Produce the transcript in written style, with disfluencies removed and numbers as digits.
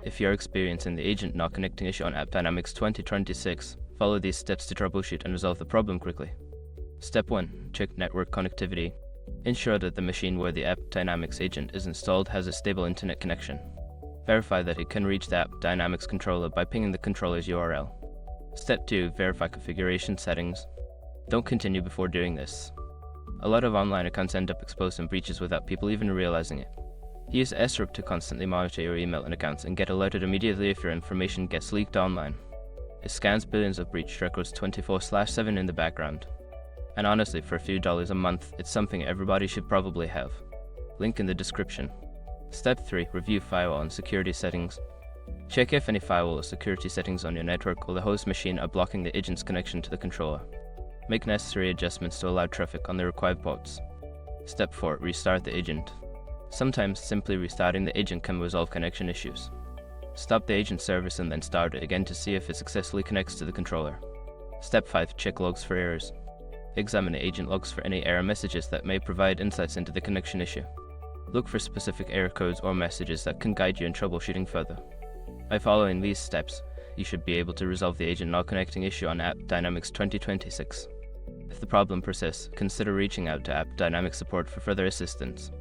If you're experiencing the agent not connecting issue on AppDynamics 2026, follow these steps to troubleshoot and resolve the problem quickly. Step 1. Check network connectivity. Ensure that the machine where the AppDynamics agent is installed has a stable internet connection. Verify that it can reach the AppDynamics controller by pinging the controller's URL. Step 2. Verify configuration settings. Don't continue before doing this. A lot of online accounts end up exposed in breaches without people even realizing it. Use SRIP to constantly monitor your email and accounts and get alerted immediately if your information gets leaked online. It scans billions of breach records 24/7 in the background. And honestly, for a few dollars a month, it's something everybody should probably have. Link in the description. Step 3. Review firewall and security settings. Check if any firewall or security settings on your network or the host machine are blocking the agent's connection to the controller. Make necessary adjustments to allow traffic on the required ports. Step 4. Restart the agent. Sometimes simply restarting the agent can resolve connection issues. Stop the agent service and then start it again to see if it successfully connects to the controller. Step 5. Check logs for errors. Examine the agent logs for any error messages that may provide insights into the connection issue. Look for specific error codes or messages that can guide you in troubleshooting further. By following these steps, you should be able to resolve the agent not connecting issue on AppDynamics 2026. If the problem persists, consider reaching out to AppDynamics support for further assistance.